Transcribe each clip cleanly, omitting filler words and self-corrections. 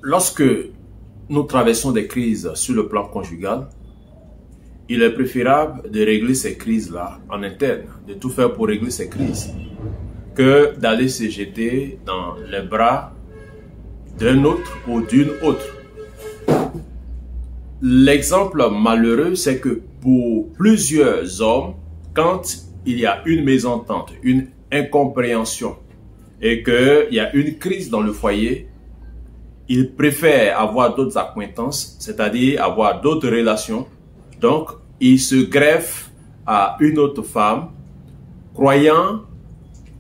Lorsque nous traversons des crises sur le plan conjugal, il est préférable de régler ces crises-là en interne, de tout faire pour régler ces crises, que d'aller se jeter dans les bras d'un autre ou d'une autre. L'exemple malheureux, c'est que pour plusieurs hommes, quand il y a une mésentente, une incompréhension et qu'il y a une crise dans le foyer, ils préfèrent avoir d'autres acquaintances, c'est-à-dire avoir d'autres relations. Donc, ils se greffent à une autre femme, croyant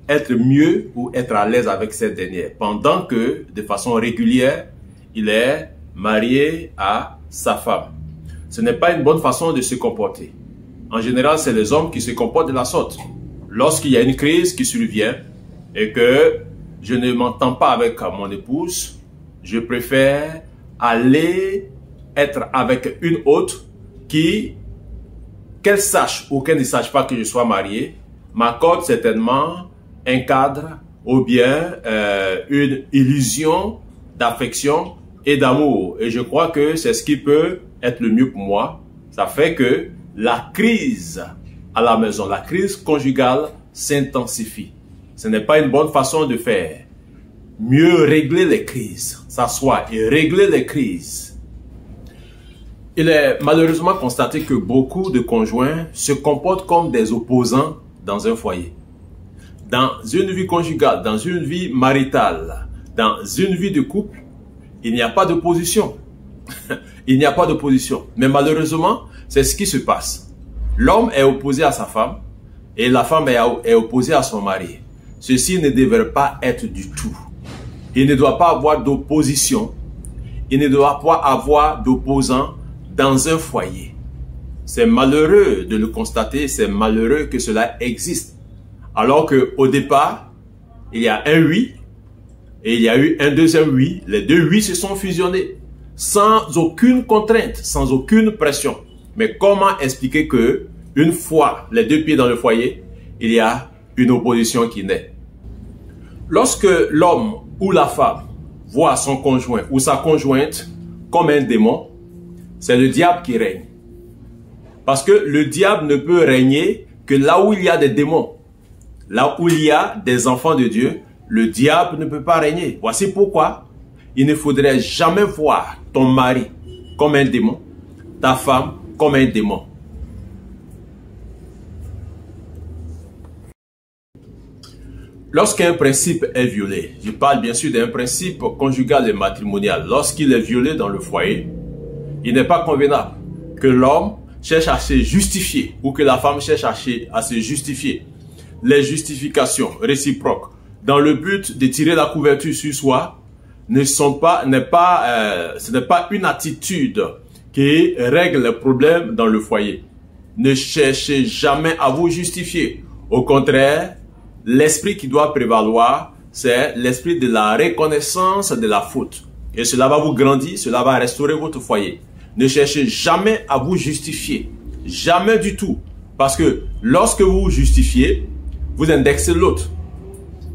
être mieux ou être à l'aise avec cette dernière, pendant que, de façon régulière, il est marié à sa femme. Ce n'est pas une bonne façon de se comporter. En général, c'est les hommes qui se comportent de la sorte. Lorsqu'il y a une crise qui survient et que je ne m'entends pas avec mon épouse, je préfère aller être avec une autre qui, qu'elle sache ou qu'elle ne sache pas que je sois marié, m'accorde certainement un cadre ou bien une illusion d'affection et d'amour. Et je crois que c'est ce qui peut être le mieux pour moi. Ça fait que la crise à la maison, la crise conjugale s'intensifie. Ce n'est pas une bonne façon de faire. Mieux régler les crises, s'asseoir et régler les crises. Il est malheureusement constaté que beaucoup de conjoints se comportent comme des opposants dans un foyer. Dans une vie conjugale, dans une vie maritale, dans une vie de couple, il n'y a pas d'opposition. Il n'y a pas d'opposition. Mais malheureusement, c'est ce qui se passe. L'homme est opposé à sa femme et la femme est opposée à son mari. Ceci ne devrait pas être du tout. Il ne doit pas avoir d'opposition. Il ne doit pas avoir d'opposants dans un foyer. C'est malheureux de le constater, c'est malheureux que cela existe. Alors qu'au départ, il y a un oui et il y a eu un deuxième oui. Les deux oui se sont fusionnés sans aucune contrainte, sans aucune pression. Mais comment expliquer que une fois les deux pieds dans le foyer, il y a une opposition qui naît? Lorsque l'homme ou la femme voit son conjoint ou sa conjointe comme un démon, c'est le diable qui règne. Parce que le diable ne peut régner que là où il y a des démons. Là où il y a des enfants de Dieu, le diable ne peut pas régner. Voici pourquoi il ne faudrait jamais voir ton mari comme un démon, ta femme comme un démon. Lorsqu'un principe est violé, je parle bien sûr d'un principe conjugal et matrimonial, lorsqu'il est violé dans le foyer, il n'est pas convenable que l'homme cherche à se justifier ou que la femme cherche à se justifier. Les justifications réciproques dans le but de tirer la couverture sur soi ce n'est pas une attitude qui règle le problème dans le foyer. Ne cherchez jamais à vous justifier. Au contraire, l'esprit qui doit prévaloir, c'est l'esprit de la reconnaissance de la faute. Et cela va vous grandir, cela va restaurer votre foyer. Ne cherchez jamais à vous justifier. Jamais du tout. Parce que lorsque vous vous justifiez, vous indexez l'autre.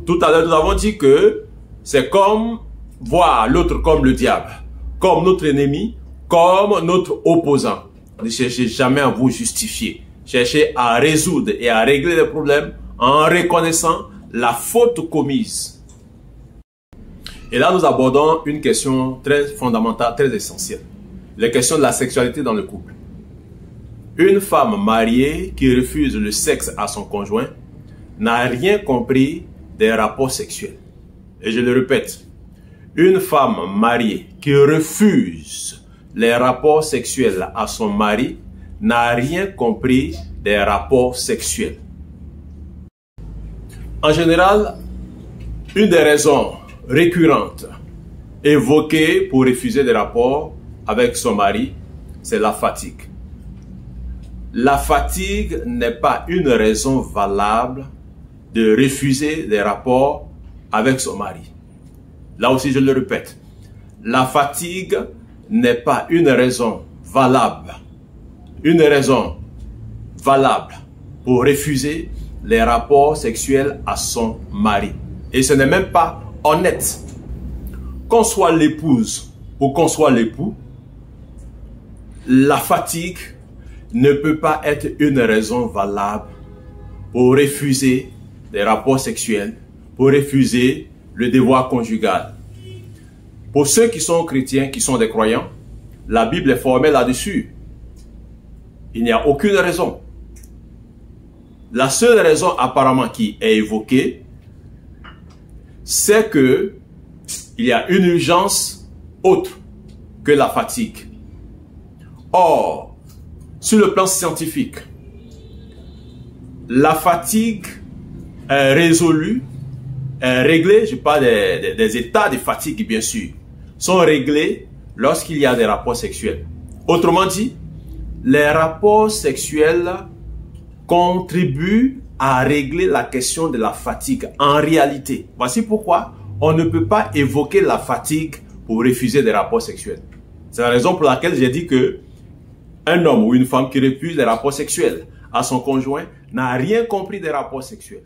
Tout à l'heure, nous avons dit que c'est comme voir l'autre comme le diable, comme notre ennemi, comme notre opposant. Ne cherchez jamais à vous justifier. Cherchez à résoudre et à régler les problèmes en reconnaissant la faute commise. Et là, nous abordons une question très fondamentale, très essentielle. La question de la sexualité dans le couple. Une femme mariée qui refuse le sexe à son conjoint n'a rien compris des rapports sexuels. Et je le répète, une femme mariée qui refuse les rapports sexuels à son mari n'a rien compris des rapports sexuels. En général, une des raisons récurrentes évoquées pour refuser des rapports avec son mari, c'est la fatigue. La fatigue n'est pas une raison valable de refuser des rapports avec son mari. Là aussi, je le répète, la fatigue n'est pas une raison valable pour refuser les rapports sexuels à son mari. Et ce n'est même pas honnête. Qu'on soit l'épouse ou qu'on soit l'époux, la fatigue ne peut pas être une raison valable pour refuser des rapports sexuels, pour refuser le devoir conjugal. Pour ceux qui sont chrétiens, qui sont des croyants, la Bible est formelle là-dessus. Il n'y a aucune raison. La seule raison apparemment qui est évoquée, c'est que il y a une urgence autre que la fatigue. Or, sur le plan scientifique, la fatigue est résolue, est réglée, je parle des états de fatigue bien sûr, sont réglés lorsqu'il y a des rapports sexuels. Autrement dit, les rapports sexuels contribuent à régler la question de la fatigue en réalité. Voici pourquoi on ne peut pas évoquer la fatigue pour refuser des rapports sexuels. C'est la raison pour laquelle j'ai dit que un homme ou une femme qui refuse des rapports sexuels à son conjoint n'a rien compris des rapports sexuels.